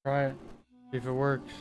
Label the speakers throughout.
Speaker 1: Try it. See if it works.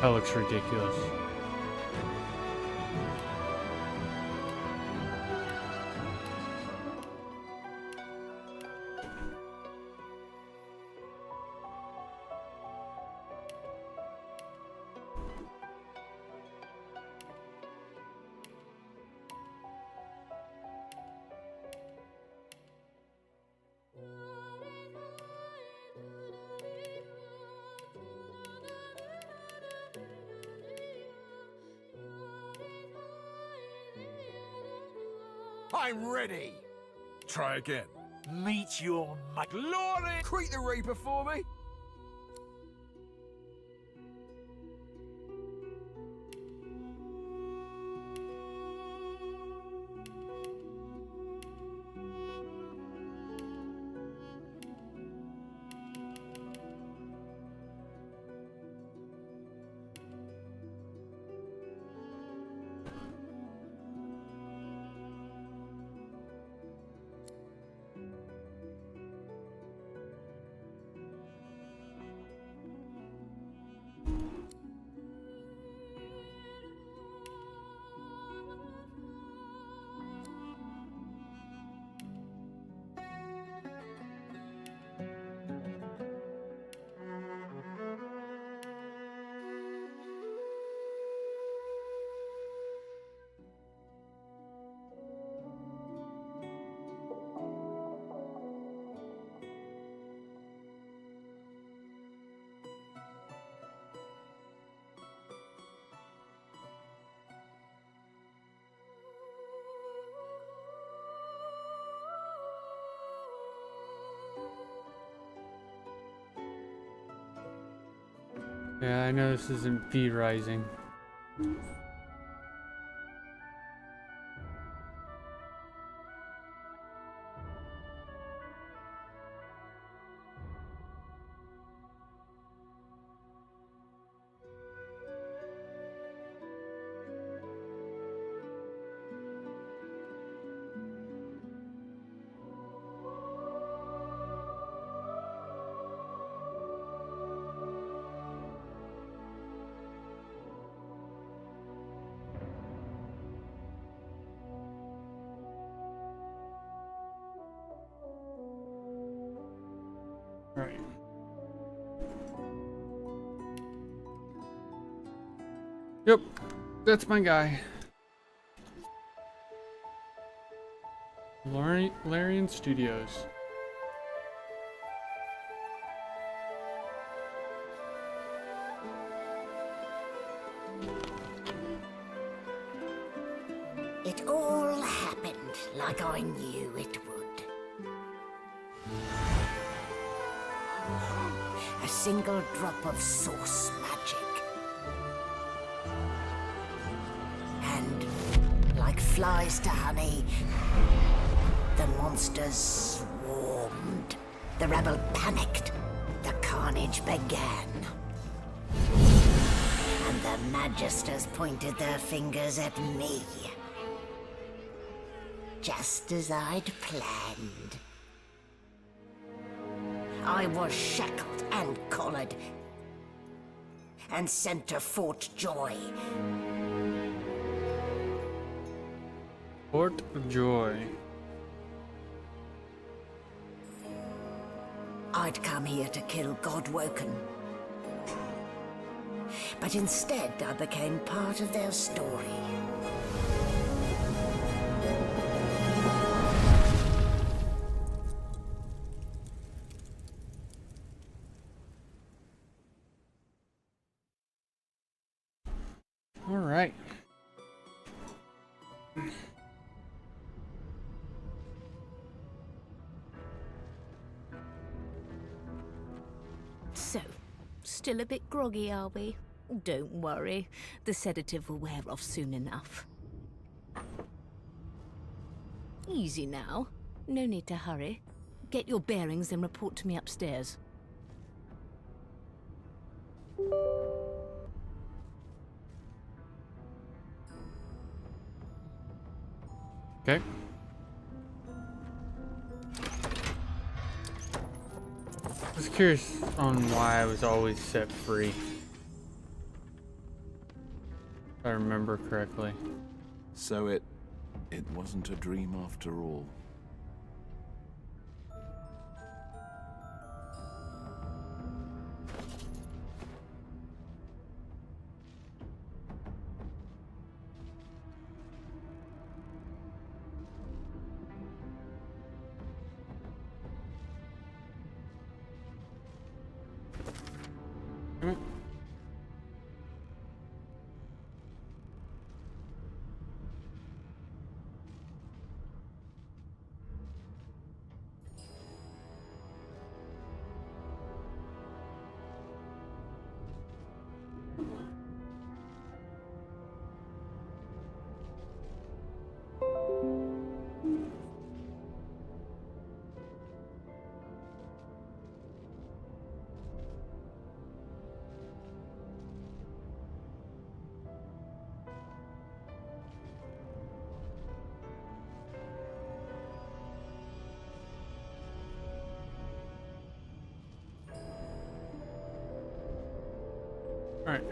Speaker 1: That looks ridiculous.
Speaker 2: I'm ready.
Speaker 3: Try again.
Speaker 2: Meet your glory. Greet the Reaper for me.
Speaker 1: Yeah, I know this isn't feed rising. Right. Yep, that's my guy. Larian Studios.
Speaker 3: It all happened like I knew it would. A single drop of source magic. And, like flies to honey, the monsters swarmed. The rebel panicked. The carnage began. And the Magisters pointed their fingers at me. Just as I'd planned. I was shackled and collared. And sent to Fort Joy.
Speaker 1: Fort Joy.
Speaker 3: I'd come here to kill Godwoken. But instead, I became part of their story.
Speaker 1: All right.
Speaker 4: So, still a bit groggy, are we? Don't worry, the sedative will wear off soon enough. Easy now. No need to hurry. Get your bearings and report to me upstairs.
Speaker 1: Okay. I was curious on why I was always set free. If I remember correctly.
Speaker 5: So it wasn't a dream after all.
Speaker 1: Come on. All right.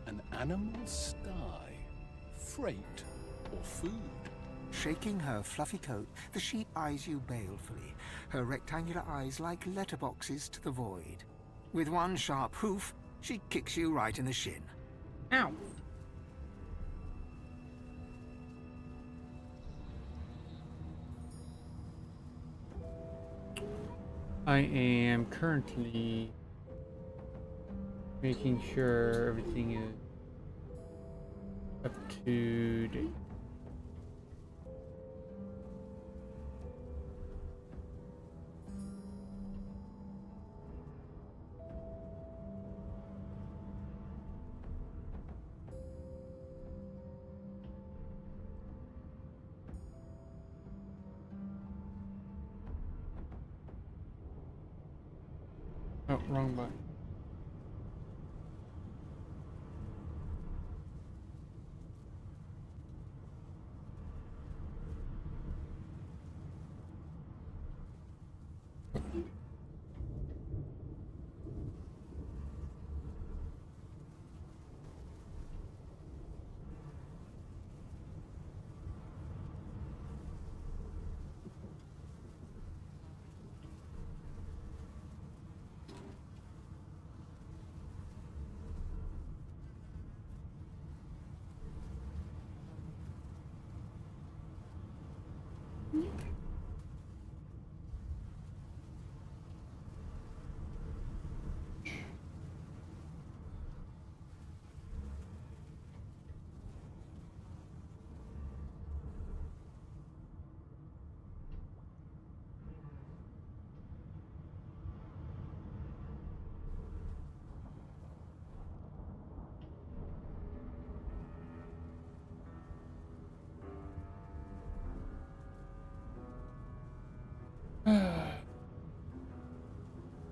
Speaker 5: An animal sty? Freight or food?
Speaker 6: Shaking her fluffy coat, the sheep eyes you balefully, her rectangular eyes like letterboxes to the void. With one sharp hoof, she kicks you right in the shin.
Speaker 1: Ow. I am currently making sure everything is up to date. Oh, wrong button.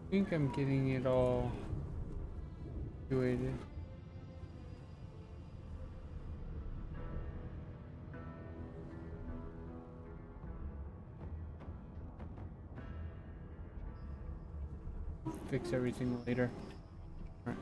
Speaker 1: I think I'm getting it all situated. Fix everything later. All right.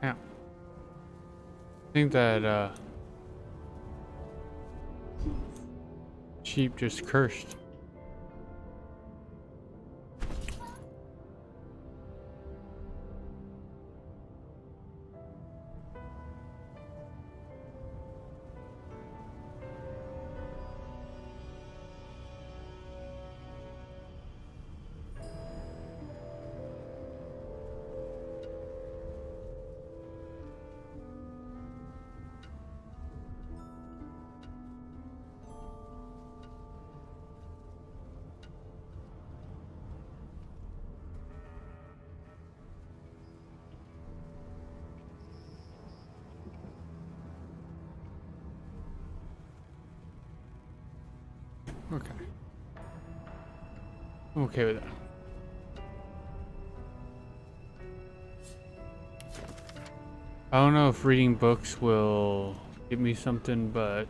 Speaker 1: Yeah. I think that sheep just cursed. Okay. I'm okay with that. I don't know if reading books will give me something, but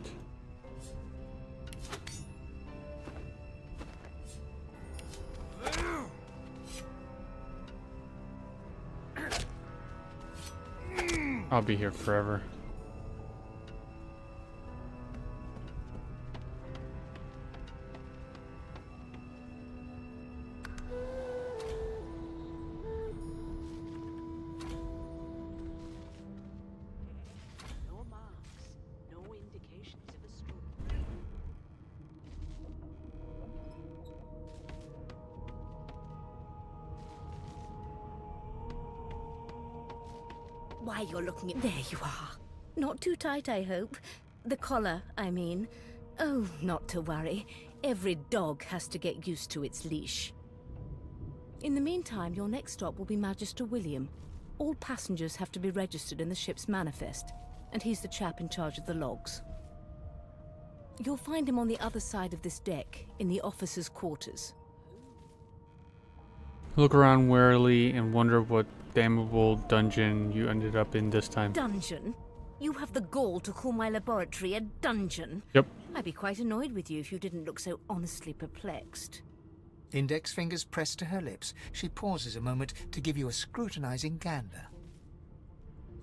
Speaker 1: I'll be here forever.
Speaker 4: Why, you're looking at... There you are. Not too tight, I hope. The collar, I mean. Oh, not to worry. Every dog has to get used to its leash. In the meantime, your next stop will be Magister William. All passengers have to be registered in the ship's manifest, and he's the chap in charge of the logs. You'll find him on the other side of this deck, in the officers' quarters.
Speaker 1: Look around warily and wonder what damnable dungeon you ended up in this time.
Speaker 4: Dungeon? You have the gall to call my laboratory a dungeon?
Speaker 1: Yep.
Speaker 4: I'd be quite annoyed with you if you didn't look so honestly perplexed.
Speaker 6: Index fingers pressed to her lips, she pauses a moment to give you a scrutinizing gander.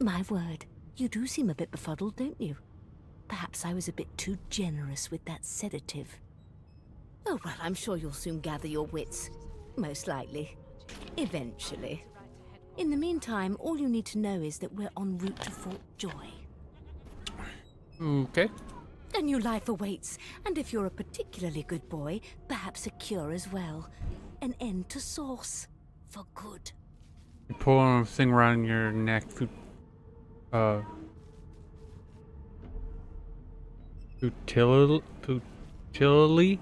Speaker 4: My word, you do seem a bit befuddled, don't you? Perhaps I was a bit too generous with that sedative. Oh, well, I'm sure you'll soon gather your wits. Most likely. Eventually. In the meantime, all you need to know is that we're en route to Fort Joy.
Speaker 1: Okay.
Speaker 4: A new life awaits, and if you're a particularly good boy, perhaps a cure as well. An end to Source. for good.
Speaker 1: You pull a thing around your neck. Futilely?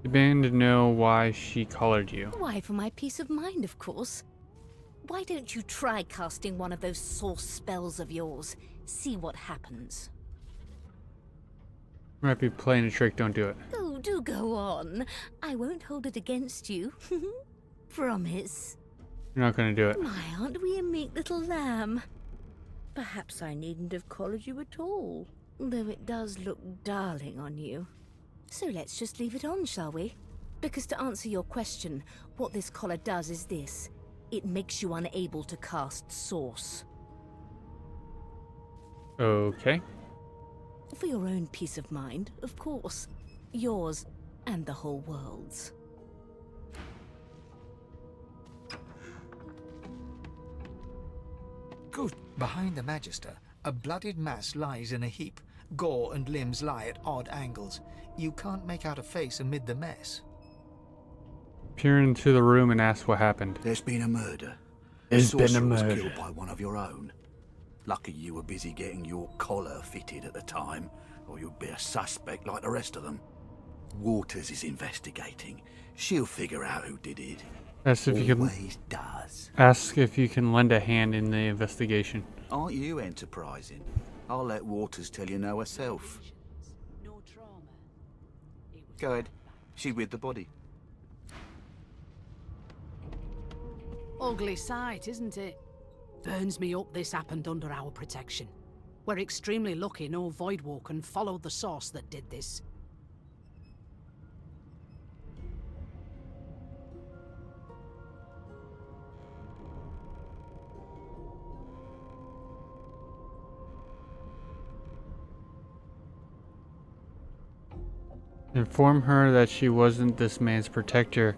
Speaker 1: Demand to know why she collared you.
Speaker 4: Why, for my peace of mind, of course. Why don't you try casting one of those source spells of yours? See what happens.
Speaker 1: Might be playing a trick, don't do it.
Speaker 4: Oh, do go on. I won't hold it against you. Promise.
Speaker 1: You're not gonna do it.
Speaker 4: My, aren't we a meek little lamb? Perhaps I needn't have collared you at all. Though it does look darling on you. So let's just leave it on, shall we? Because to answer your question, what this collar does is this. It makes you unable to cast Source.
Speaker 1: Okay.
Speaker 4: For your own peace of mind, of course. Yours and the whole world's.
Speaker 6: Good. Behind the Magister, a bloodied mass lies in a heap. Gore and limbs lie at odd angles. You can't make out a face amid the mess.
Speaker 1: Peer into the room and ask what happened.
Speaker 7: There's been a murder.
Speaker 1: There's been a
Speaker 7: Sorcerer was
Speaker 1: murder.
Speaker 7: killed by one of your own. Lucky you were busy getting your collar fitted at the time, or you'd be a suspect like the rest of them. Waters is investigating. She'll figure out who did it.
Speaker 1: Ask if you can.
Speaker 7: Always does.
Speaker 1: Ask if you can lend a hand in the investigation.
Speaker 7: Aren't you enterprising? I'll let Waters tell you no herself. Go ahead. She with the body.
Speaker 8: Ugly sight, isn't it? Burns me up this happened under our protection. We're extremely lucky no Voidwoken followed the source that did this.
Speaker 1: Inform her that she wasn't this man's protector.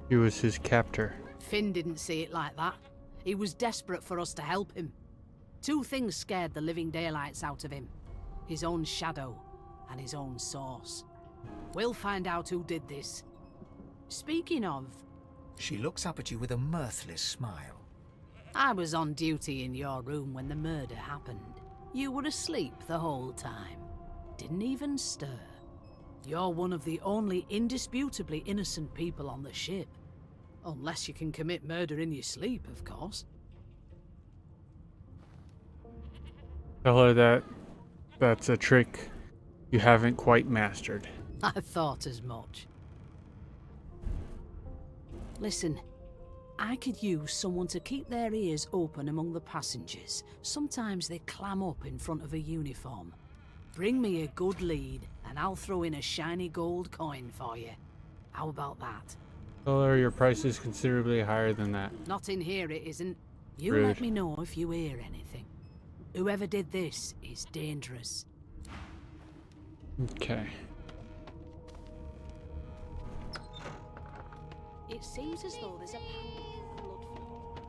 Speaker 1: She was his captor.
Speaker 8: Finn didn't see it like that. He was desperate for us to help him. Two things scared the living daylights out of him. His own shadow and his own source. We'll find out who did this. Speaking of,
Speaker 6: She looks up at you with a mirthless smile.
Speaker 8: I was on duty in your room when the murder happened. You were asleep the whole time. Didn't even stir. You're one of the only indisputably innocent people on the ship. Unless you can commit murder in your sleep, of course.
Speaker 1: Tell her that that's a trick you haven't quite mastered.
Speaker 8: I thought as much. Listen, I could use someone to keep their ears open among the passengers. Sometimes they clam up in front of a uniform. Bring me a good lead, and I'll throw in a shiny gold coin for you. How about that?
Speaker 1: Tell her your price is considerably higher than that.
Speaker 8: Not in here, it isn't. You
Speaker 1: Rude.
Speaker 8: let me know if you hear anything. Whoever did this is dangerous.
Speaker 1: Okay.
Speaker 8: It seems as though there's a powerful blood flow.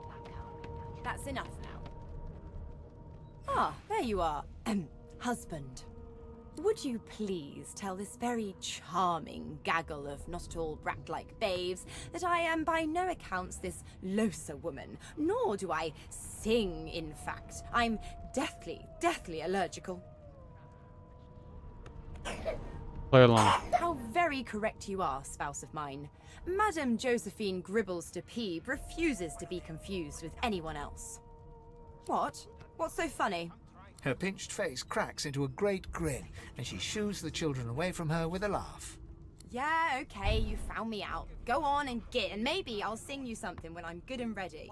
Speaker 8: That can't be natural.
Speaker 9: That's enough now. Ah, there you are. Husband. Would you please tell this very charming gaggle of not at all brat-like babes that I am by no accounts this Losa woman, nor do I sing, in fact. I'm deathly allergical.
Speaker 1: Play along.
Speaker 9: How very correct you are, spouse of mine. Madame Josephine Gribbles de Peeb refuses to be confused with anyone else. What? What's so funny?
Speaker 6: Her pinched face cracks into a great grin, and she shoos the children away from her with a laugh.
Speaker 9: Yeah, okay, you found me out. Go on and git, and maybe I'll sing you something when I'm good and ready.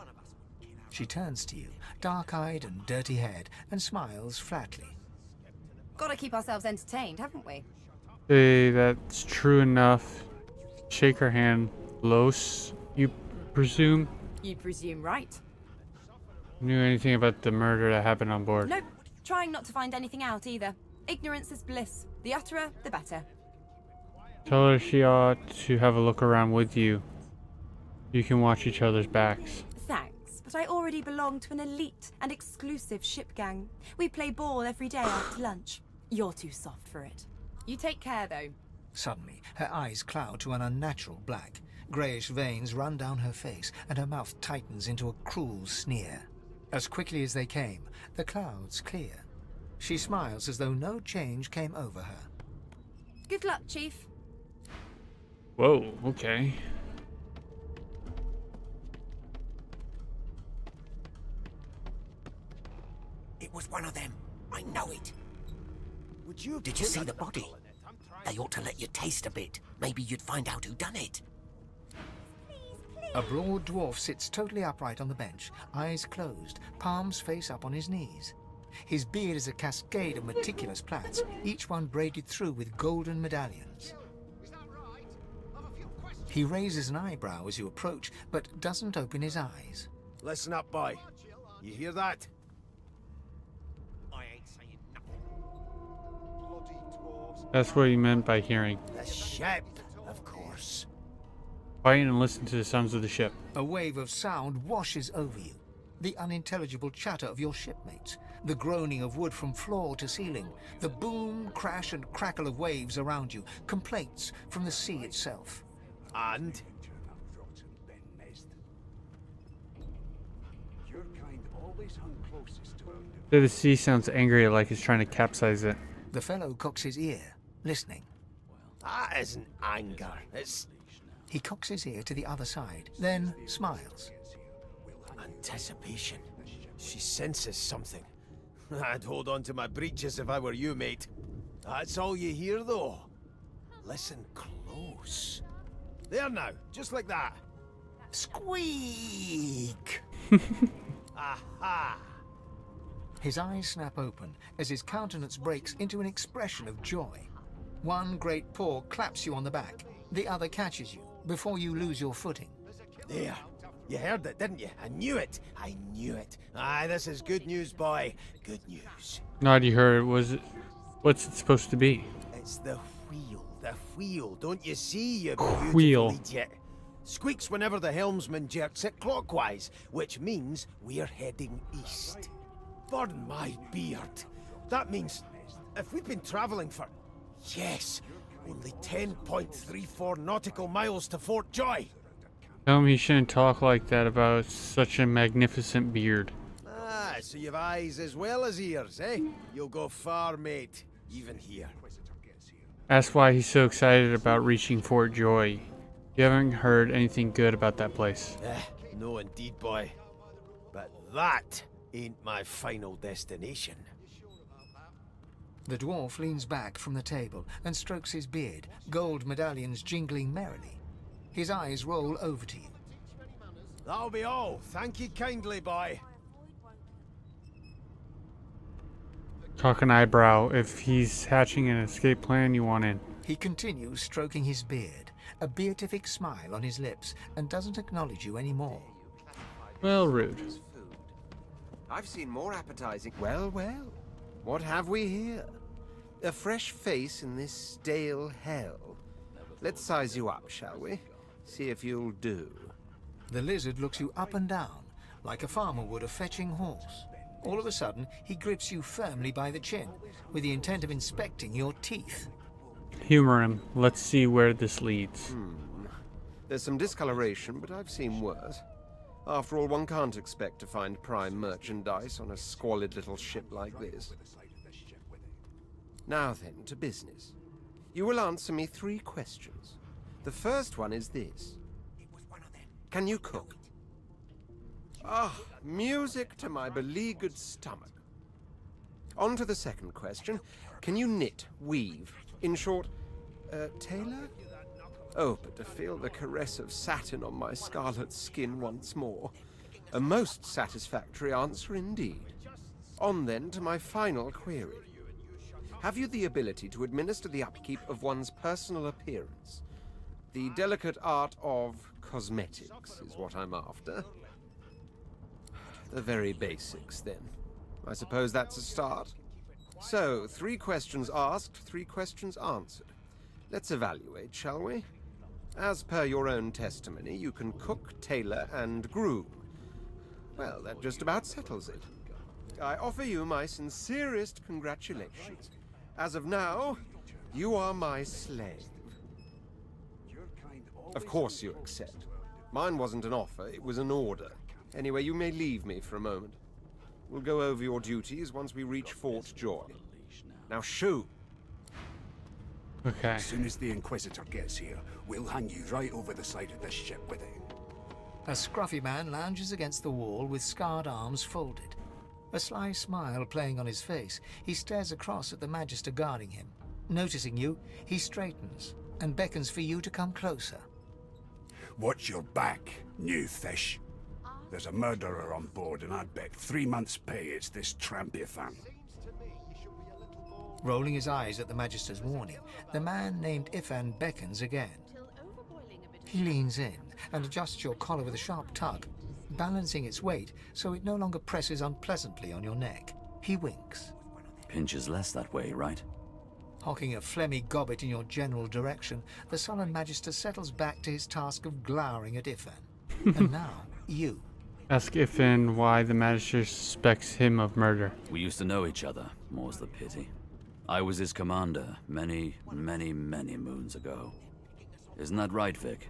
Speaker 6: She turns to you, dark-eyed and dirty-haired, and smiles flatly.
Speaker 9: Gotta keep ourselves entertained, haven't we?
Speaker 1: Say that's true enough. Shake her hand. Los, you presume?
Speaker 9: You presume right.
Speaker 1: Knew anything about the murder that happened on board?
Speaker 9: Nope, trying not to find anything out either. Ignorance is bliss. The utterer, the better.
Speaker 1: Tell her she ought to have a look around with you. You can watch each other's backs.
Speaker 9: Thanks, but I already belong to an elite and exclusive ship gang. We play ball every day after lunch. You're too soft for it. You take care, though.
Speaker 6: Suddenly, her eyes cloud to an unnatural black. Greyish veins run down her face, and her mouth tightens into a cruel sneer. As quickly as they came, the clouds clear. She smiles as though no change came over her.
Speaker 9: Good luck, Chief.
Speaker 1: Whoa, okay.
Speaker 3: It was one of them. I know it.
Speaker 2: Would you
Speaker 3: Did you see the body? They ought to let you taste a bit. Maybe you'd find out who done it.
Speaker 6: A broad dwarf sits totally upright on the bench, eyes closed, palms face up on his knees. His beard is a cascade of meticulous plaits, each one braided through with golden medallions. He raises an eyebrow as you approach, but doesn't open his eyes.
Speaker 2: Listen up, boy. You hear that?
Speaker 1: That's what he meant by hearing.
Speaker 2: The ship, of course.
Speaker 1: Quiet and listen to the sounds of the ship.
Speaker 6: A wave of sound washes over you. The unintelligible chatter of your shipmates, the groaning of wood from floor to ceiling, the boom, crash and crackle of waves around you, complaints from the sea itself.
Speaker 2: And?
Speaker 1: The sea sounds angry, like it's trying to capsize it.
Speaker 6: The fellow cocks his ear, listening.
Speaker 2: That isn't anger. It's
Speaker 6: He cocks his ear to the other side, then smiles.
Speaker 2: anticipation. She senses something. I'd hold on to my breeches if I were you, mate. That's all you hear, though. Listen close. There now, just like that.
Speaker 6: Squeak!
Speaker 2: Aha!
Speaker 6: His eyes snap open as his countenance breaks into an expression of joy. One great paw claps you on the back, the other catches you before you lose your footing.
Speaker 2: There. You heard it, didn't you? I knew it. I knew it. Aye, this is good news, boy. Good news.
Speaker 1: Not you heard. What's it supposed to be?
Speaker 2: It's the wheel. The wheel. Don't you see, you beautiful
Speaker 1: Wheel.
Speaker 2: idiot? Squeaks whenever the helmsman jerks it clockwise, which means we're heading east. Burn my beard. That means if we've been travelling for, yes, only 10.34 nautical miles to Fort Joy.
Speaker 1: Tell him he shouldn't talk like that about such a magnificent beard.
Speaker 2: Ah, so you've eyes as well as ears, eh? You'll go far, mate. Even here.
Speaker 1: That's why he's so excited about reaching Fort Joy. You haven't heard anything good about that place.
Speaker 2: No indeed, boy. But that ain't my final destination.
Speaker 6: The dwarf leans back from the table and strokes his beard, gold medallions jingling merrily. His eyes roll over to you.
Speaker 2: That'll be all. Thank you kindly, boy.
Speaker 1: Cock an eyebrow. If he's hatching an escape plan, you want in.
Speaker 6: He continues stroking his beard, a beatific smile on his lips, and doesn't acknowledge you anymore.
Speaker 1: Well, rude.
Speaker 10: I've seen more appetizing. Well, well. What have we here? A fresh face in this stale hell. Let's size you up, shall we? See if you'll do.
Speaker 6: The lizard looks you up and down, like a farmer would a fetching horse. All of a sudden, he grips you firmly by the chin, with the intent of inspecting your teeth.
Speaker 1: Humor him. Let's see where this leads.
Speaker 10: There's some discoloration, but I've seen worse. After all, one can't expect to find prime merchandise on a squalid little ship like this. Now then, to business. You will answer me 3 questions. The first one is this. Can you cook? Ah, music to my beleaguered stomach. On to the second question. Can you knit, weave? In short, tailor? Oh, but to feel the caress of satin on my scarlet skin once more. A most satisfactory answer indeed. On then to my final query. Have you the ability to administer the upkeep of one's personal appearance? The delicate art of cosmetics is what I'm after. The very basics, then. I suppose that's a start. So, 3 questions asked, 3 questions answered. Let's evaluate, shall we? As per your own testimony, you can cook, tailor, and groom. Well, that just about settles it. I offer you my sincerest congratulations. As of now, you are my slave. Of course you accept. Mine wasn't an offer, it was an order. Anyway, you may leave me for a moment. We'll go over your duties once we reach Fort Joy. Now shoo!
Speaker 1: Okay.
Speaker 11: As soon as the Inquisitor gets here, we'll hang you right over the side of this ship with it.
Speaker 6: A scruffy man lounges against the wall with scarred arms folded. A sly smile playing on his face, he stares across at the Magister guarding him. Noticing you, he straightens and beckons for you to come closer.
Speaker 11: Watch your back, new fish. There's a murderer on board, and I'd bet 3 months' pay it's this Trampethan.
Speaker 6: Rolling his eyes at the Magister's warning, the man named Ifan beckons again. He leans in and adjusts your collar with a sharp tug, balancing its weight so it no longer presses unpleasantly on your neck. He winks.
Speaker 12: Pinches less that way, right?
Speaker 6: Hocking a phlegmy gobbet in your general direction, the sullen Magister settles back to his task of glowering at Ifan. And now, you.
Speaker 1: Ask Ifan why the Magister suspects him of murder.
Speaker 12: We used to know each other, more's the pity. I was his commander many, many, many moons ago. Isn't that right, Vic?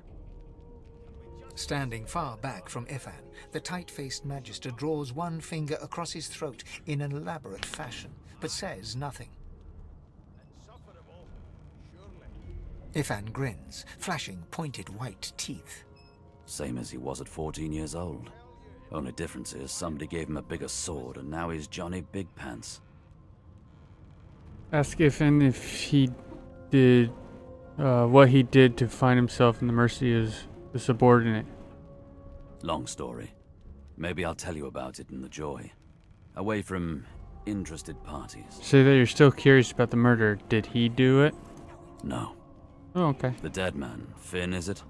Speaker 6: Standing far back from Ifan, the tight-faced Magister draws one finger across his throat in an elaborate fashion, but says nothing. Ifan grins, flashing pointed white teeth.
Speaker 12: Same as he was at 14 years old. Only difference is somebody gave him a bigger sword and now he's Johnny Big Pants.
Speaker 1: Ask Ifan if he did what he did to find himself in the mercy of the subordinate.
Speaker 12: Long story. Maybe I'll tell you about it in the Joy. Away from interested parties.
Speaker 1: Say that you're still curious about the murder. Did he do it?
Speaker 12: No.
Speaker 1: Oh, okay.
Speaker 12: The dead man, Finn, is it?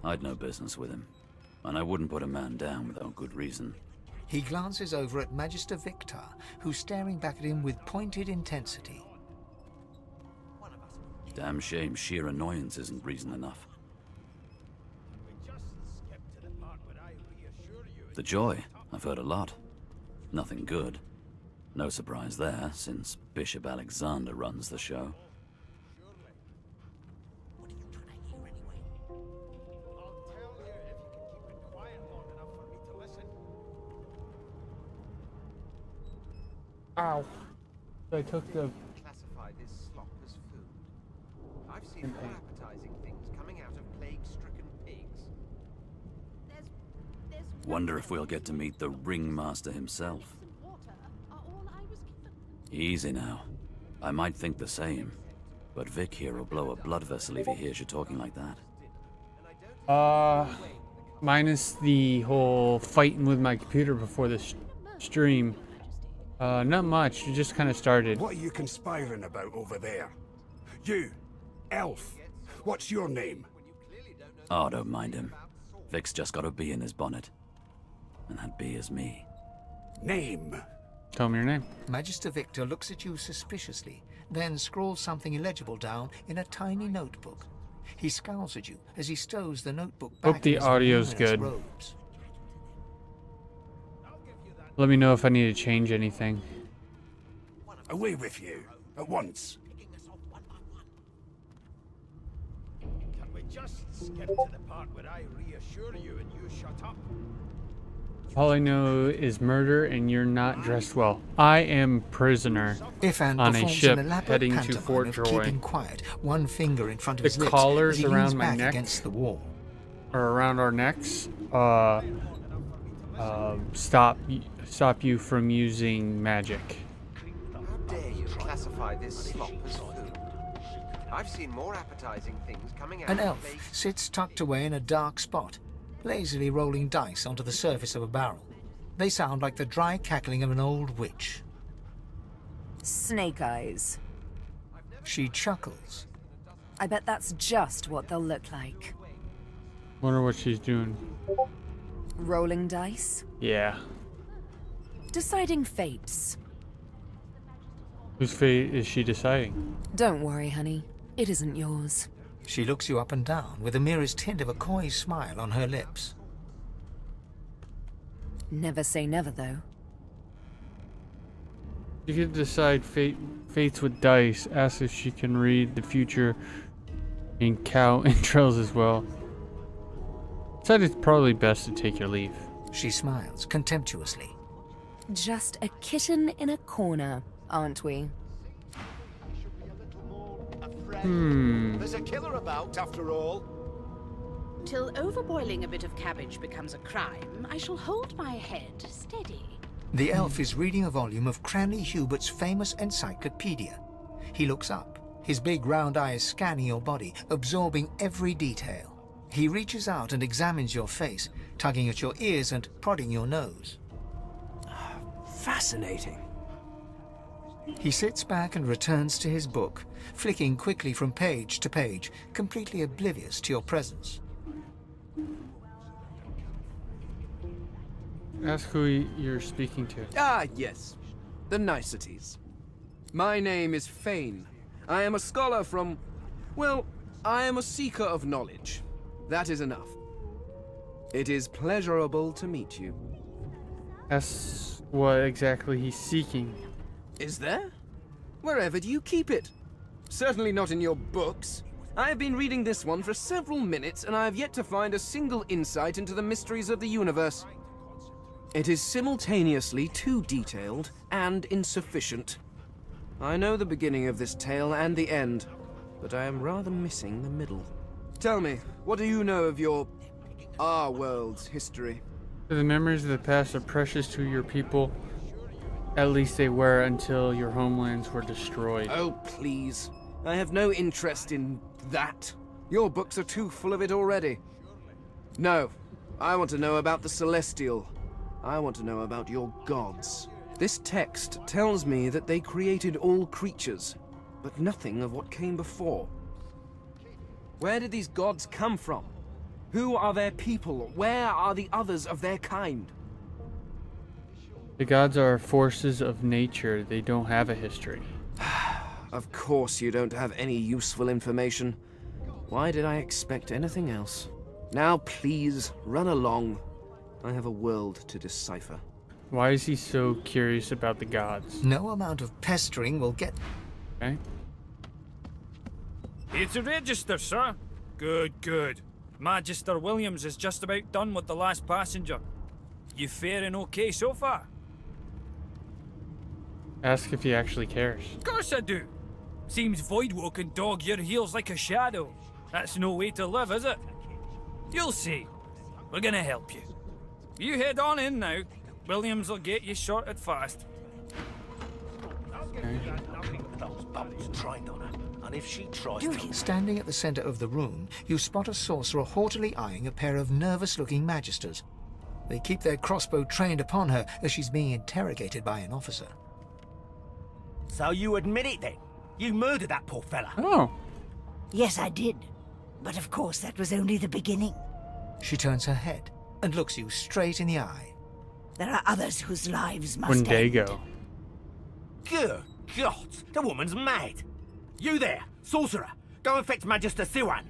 Speaker 12: I'd no business with him. And I wouldn't put a man down without good reason.
Speaker 6: He glances over at Magister Victor, who's staring back at him with pointed intensity.
Speaker 12: Damn shame sheer annoyance isn't reason enough. The Joy, I've heard a lot. Nothing good. No surprise there, since Bishop Alexander runs the show.
Speaker 1: Ow. So I took the...
Speaker 10: Classify this slop as food. I've seen more appetizing things coming out of plague-stricken pigs.
Speaker 12: Wonder if we'll get to meet the Ringmaster himself. Easy now. I might think the same, but Vic here will blow a blood vessel if he hears you talking like that.
Speaker 1: Minus the whole fighting with my computer before the stream. Not much. It just kind of started.
Speaker 11: What are you conspiring about over there? You, elf. What's your name?
Speaker 12: Oh, don't mind him. Vic's just got a bee in his bonnet. And that bee is me.
Speaker 11: Name?
Speaker 1: Tell me your name.
Speaker 6: Magister Victor looks at you suspiciously, then scrawls something illegible down in a tiny notebook. He scowls at you as he stows the notebook back.
Speaker 1: Hope the
Speaker 6: in his
Speaker 1: audio's
Speaker 6: luminous
Speaker 1: good.
Speaker 6: robes.
Speaker 1: Let me know if I need to change anything.
Speaker 11: Away with you, at once.
Speaker 2: Can we just skip to the part where I reassure you and you shut up?
Speaker 1: All I know is murder and you're not dressed well. I am prisoner
Speaker 6: Ifan
Speaker 1: on a
Speaker 6: performs
Speaker 1: ship
Speaker 6: an elaborate
Speaker 1: heading to
Speaker 6: pantomime
Speaker 1: Fort
Speaker 6: of
Speaker 1: Joy.
Speaker 6: keeping quiet, one finger in front of
Speaker 1: The
Speaker 6: his lips
Speaker 1: collars
Speaker 6: as he
Speaker 1: around
Speaker 6: leans
Speaker 1: my
Speaker 6: back
Speaker 1: neck
Speaker 6: against the wall.
Speaker 1: or around our necks stop you from using magic.
Speaker 10: How dare you classify this slop as food? I've seen more appetizing things coming out
Speaker 6: An
Speaker 10: of
Speaker 6: elf
Speaker 10: plague...
Speaker 6: sits tucked away in a dark spot, lazily rolling dice onto the surface of a barrel. They sound like the dry cackling of an old witch.
Speaker 13: Snake eyes.
Speaker 6: She chuckles.
Speaker 13: I bet that's just what they'll look like.
Speaker 1: Wonder what she's doing.
Speaker 13: Rolling dice?
Speaker 1: Yeah.
Speaker 13: Deciding fates.
Speaker 1: Whose fate is she deciding?
Speaker 13: Don't worry, honey. It isn't yours.
Speaker 6: She looks you up and down with the merest hint of a coy smile on her lips.
Speaker 13: Never say never, though.
Speaker 1: You could decide fates with dice. Ask if she can read the future in cow intros as well. Said it's probably best to take your leave.
Speaker 6: She smiles contemptuously.
Speaker 13: Just a kitten in a corner, aren't we?
Speaker 2: There's a killer about, after all.
Speaker 8: Till overboiling a bit of cabbage becomes a crime, I shall hold my head steady.
Speaker 6: The elf is reading a volume of Cranley Hubert's famous encyclopedia. He looks up, his big round eyes scanning your body, absorbing every detail. He reaches out and examines your face, tugging at your ears and prodding your nose.
Speaker 14: Fascinating.
Speaker 6: He sits back and returns to his book, flicking quickly from page to page, completely oblivious to your presence.
Speaker 1: Ask who you're speaking to.
Speaker 14: Ah, yes. The niceties. My name is Fane. I am a scholar from... well, I am a seeker of knowledge. That is enough. It is pleasurable to meet you.
Speaker 1: Ask what exactly he's seeking.
Speaker 14: Is there? Wherever do you keep it? Certainly not in your books. I have been reading this one for several minutes, and I have yet to find a single insight into the mysteries of the universe. It is simultaneously too detailed and insufficient. I know the beginning of this tale and the end, but I am rather missing the middle. Tell me, what do you know of our world's history?
Speaker 1: The memories of the past are precious to your people. At least they were until your homelands were destroyed.
Speaker 14: Oh, please. I have no interest in that. Your books are too full of it already. No, I want to know about the Celestial. I want to know about your gods. This text tells me that they created all creatures, but nothing of what came before. Where did these gods come from? Who are their people? Where are the others of their kind?
Speaker 1: The gods are forces of nature. They don't have a history.
Speaker 14: Of course you don't have any useful information. Why did I expect anything else? Now please, run along. I have a world to decipher.
Speaker 1: Why is he so curious about the gods?
Speaker 6: No amount of pestering will get...
Speaker 1: Okay.
Speaker 15: Here to register, sir. Good, good. Magister Williams is just about done with the last passenger. You faring okay so far?
Speaker 1: Ask if he actually cares.
Speaker 15: Of course I do. Seems Voidwoken dog your heels like a shadow. That's no way to live, is it? You'll see. We're gonna help you. You head on in now. Williams will get you sorted fast.
Speaker 6: Standing at the center of the room, you spot a sorcerer haughtily eyeing a pair of nervous-looking magisters. They keep their crossbow trained upon her as she's being interrogated by an officer.
Speaker 16: So you admit it then? You murdered that poor fella?
Speaker 1: Oh.
Speaker 3: Yes, I did. But of course, that was only the beginning.
Speaker 6: She turns her head and looks you straight in the eye.
Speaker 3: There are others whose lives must end.
Speaker 1: Wendigo.
Speaker 16: Good God, the woman's mad. You there, Sourcerer, go and fetch Magister Siwan.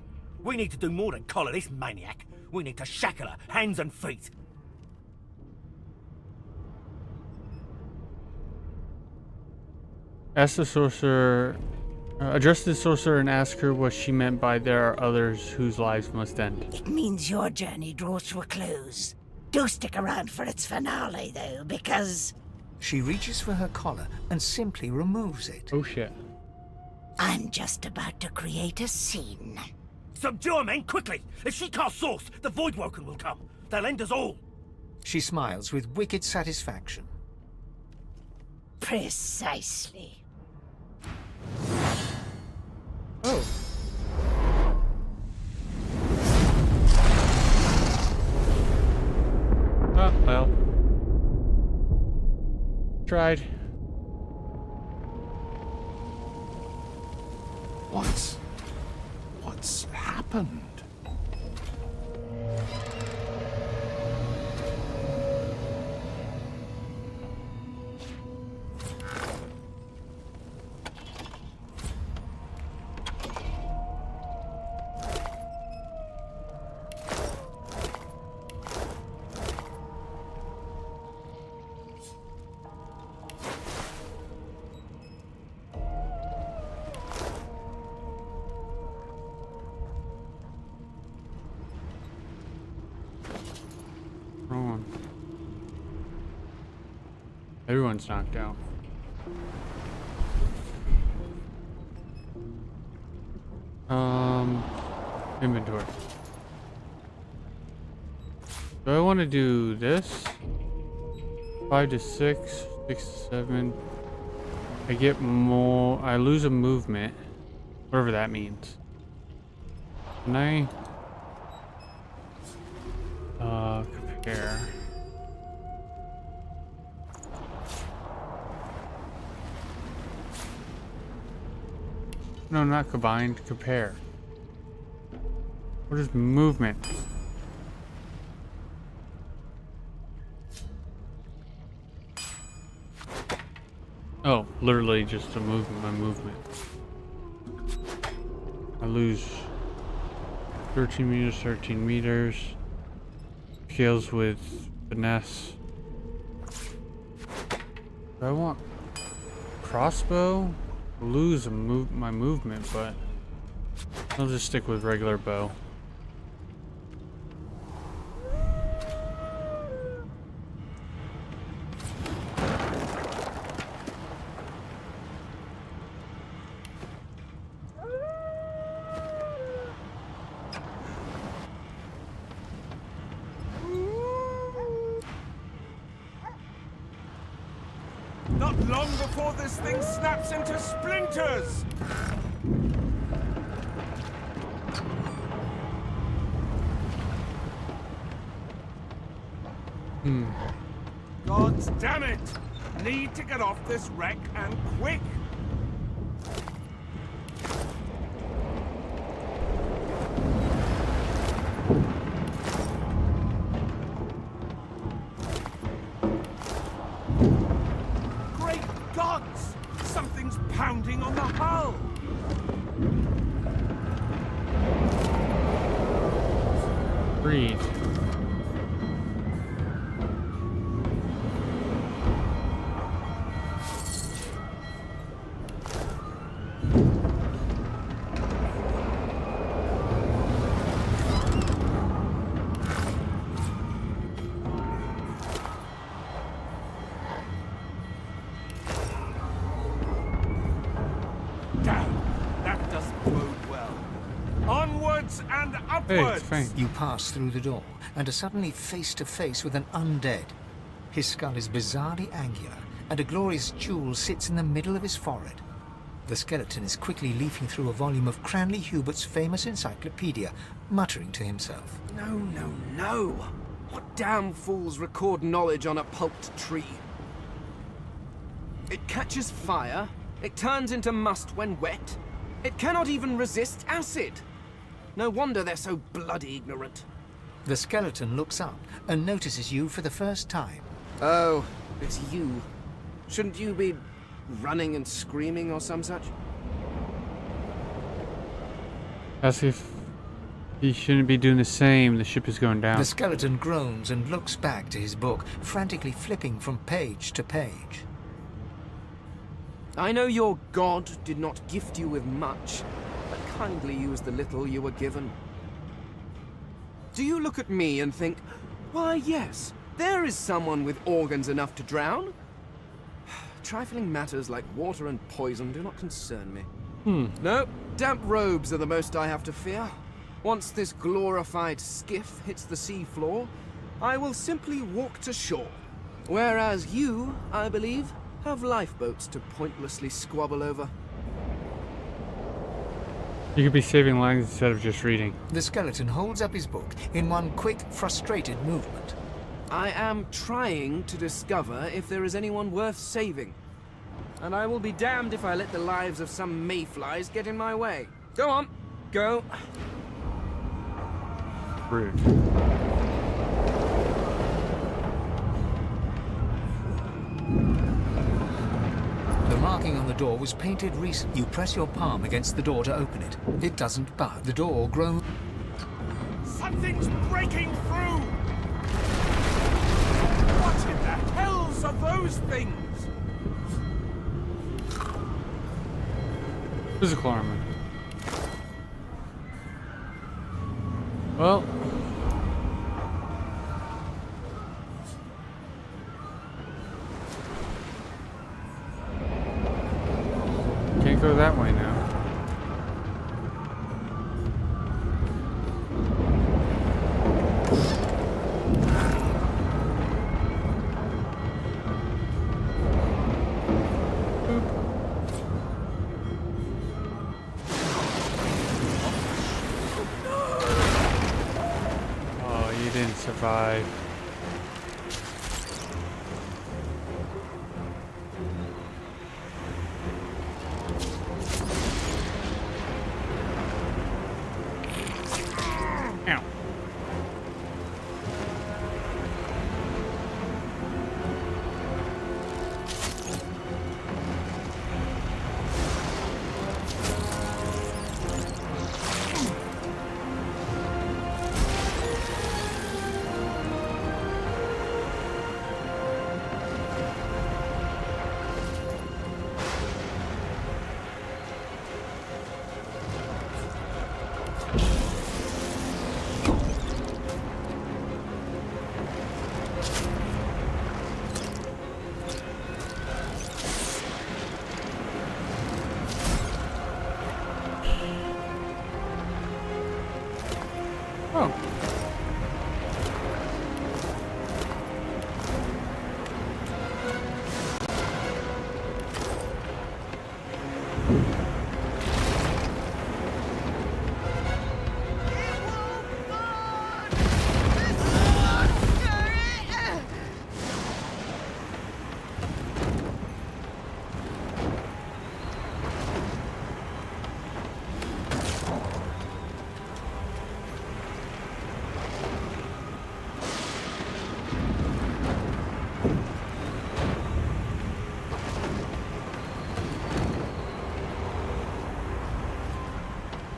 Speaker 16: We need to do more than collar this maniac. We need to shackle her, hands and feet.
Speaker 1: Ask the sorcerer, address the sorcerer and ask her what she meant by there are others whose lives must end.
Speaker 3: It means your journey draws to a close. Do stick around for its finale, though, because...
Speaker 6: She reaches for her collar and simply removes it.
Speaker 1: Oh shit.
Speaker 3: I'm just about to create a scene.
Speaker 16: Subdue her, men, quickly! If she casts Source, the Voidwoken will come. They'll end us all.
Speaker 6: She smiles with wicked satisfaction.
Speaker 3: Precisely.
Speaker 1: Oh. Oh, well. Tried.
Speaker 5: What's happened?
Speaker 1: Everyone's knocked out. Inventory. Do I want to do this? 5 to 6, 6 to 7. I get more. I lose a movement, whatever that means. Can I compare? No, not combined. Compare. What is movement? Oh, literally just a movement. My movement. I lose 13 meters, 13 meters. Scales with finesse. Do I want crossbow? Lose my movement, but I'll just stick with regular bow.
Speaker 11: Not long before this thing snaps into splinters! God damn it! Need to get off this wreck and quick! Great gods! Something's pounding on the hull!
Speaker 1: Breathe.
Speaker 6: You pass through the door and are suddenly face to face with an undead. His skull is bizarrely angular, and a glorious jewel sits in the middle of his forehead. The skeleton is quickly leafing through a volume of Cranley Hubert's famous encyclopedia, muttering to himself.
Speaker 14: No, no, no! What damn fools record knowledge on a pulped tree? It catches fire, it turns into must when wet, it cannot even resist acid! No wonder they're so bloody ignorant.
Speaker 6: The skeleton looks up and notices you for the first time.
Speaker 14: Oh, it's you. Shouldn't you be running and screaming or some such?
Speaker 1: As if he shouldn't be doing the same. The ship is going down.
Speaker 6: The skeleton groans and looks back to his book, frantically flipping from page to page.
Speaker 14: I know your god did not gift you with much, but kindly use the little you were given. Do you look at me and think, why yes, there is someone with organs enough to drown? Trifling matters like water and poison do not concern me. No, damp robes are the most I have to fear. Once this glorified skiff hits the sea floor, I will simply walk to shore. Whereas you, I believe, have lifeboats to pointlessly squabble over.
Speaker 1: You could be saving lives instead of just reading.
Speaker 6: The skeleton holds up his book in one quick, frustrated movement.
Speaker 14: I am trying to discover if there is anyone worth saving. And I will be damned if I let the lives of some mayflies get in my way. Go on, go.
Speaker 1: Rude.
Speaker 6: The marking on the door was painted recently. You press your palm against the door to open it. It doesn't budge. The door groans.
Speaker 11: Something's breaking through! What in the hells are those things?
Speaker 1: Physical armor. Well. didn't survive. Ow. Oh.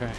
Speaker 1: Okay.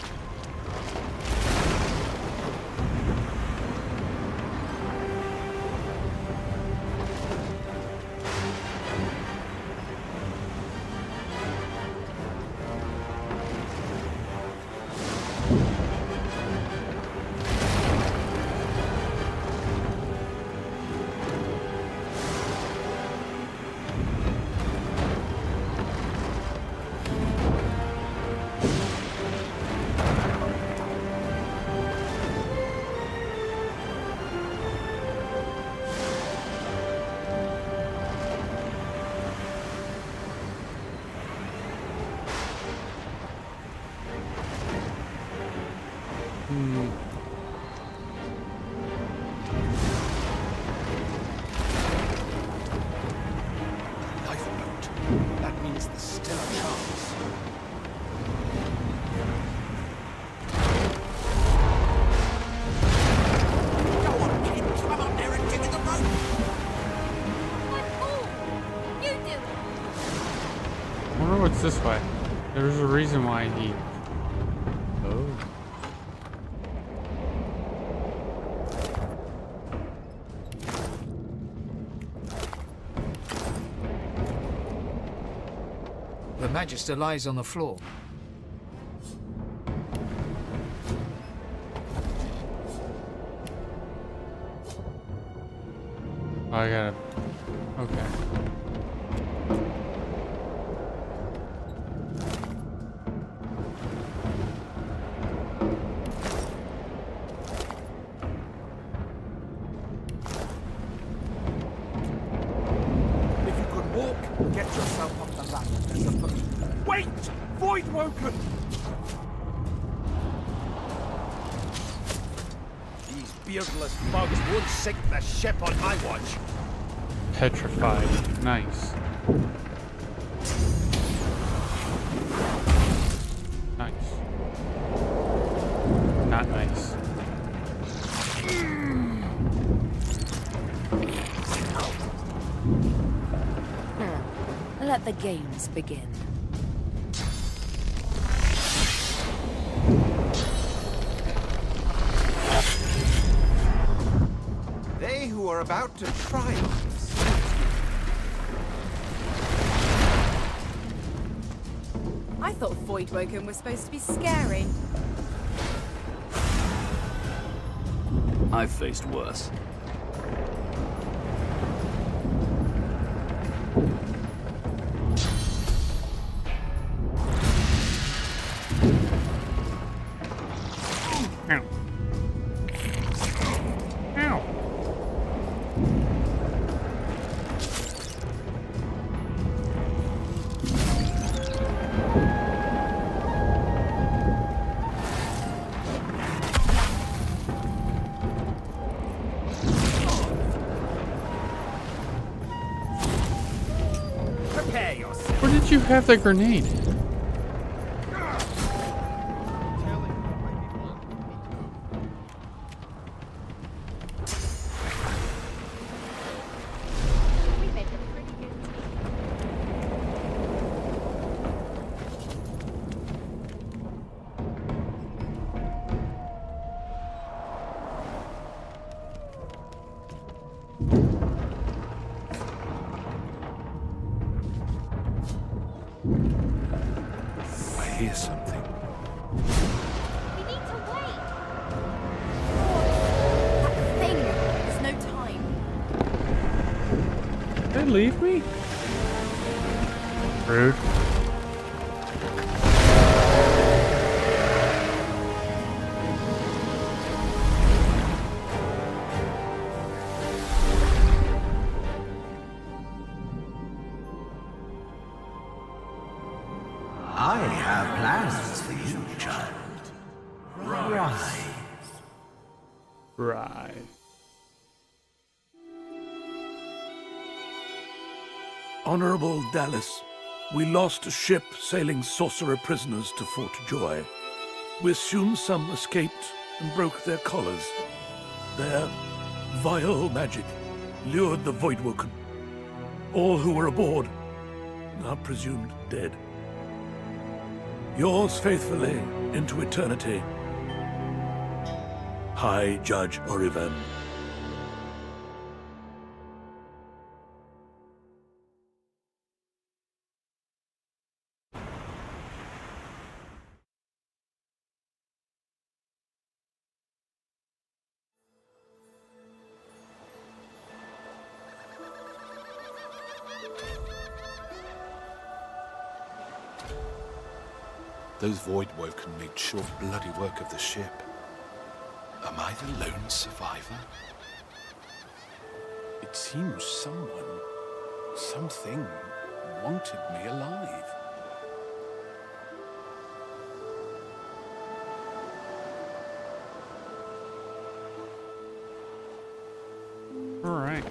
Speaker 2: Lifeboat. That means there's still a chance.
Speaker 16: Go on, kid. Come up there and dig in the rope.
Speaker 4: You do it.
Speaker 1: I wonder what's this way. There's a reason why he... Oh.
Speaker 6: The Magister lies on the floor.
Speaker 1: I gotta... Okay.
Speaker 16: If you could walk, get yourself up the ladder. There's a boat. Wait! Voidwoken!
Speaker 2: These beardless bugs won't sink the ship on my watch.
Speaker 1: Petrified. Nice. Nice. Not nice.
Speaker 13: Let the games begin.
Speaker 10: They who are about to triumph.
Speaker 9: I thought Voidwoken was supposed to be scary.
Speaker 12: I've faced worse.
Speaker 1: Ow. Ow. did you have the grenade?
Speaker 11: I hear something.
Speaker 9: We need to wait. That thing. There's no time.
Speaker 1: Did they leave me? Rude.
Speaker 16: I have plans for you, child. Rise.
Speaker 1: Right.
Speaker 17: Honorable Dallas, we lost a ship sailing Sourcerer prisoners to Fort Joy. We assume some escaped and broke their collars. Their vile magic lured the Voidwoken. All who were aboard are presumed dead. Yours faithfully into eternity, High Judge Oriven.
Speaker 11: Those Voidwoken made short bloody work of the ship. Am I the lone survivor? It seems something wanted me alive.
Speaker 1: All right.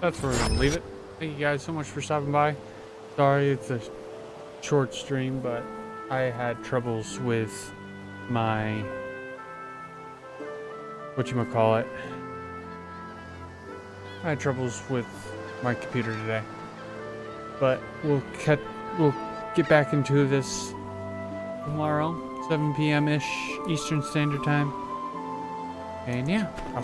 Speaker 1: That's where we're gonna leave it. Thank you guys so much for stopping by. Sorry it's a short stream, but I had troubles with my whatchamacallit. I had troubles with my computer today. But we'll get back into this tomorrow, 7 p.m. ish Eastern Standard Time. And yeah, I'll see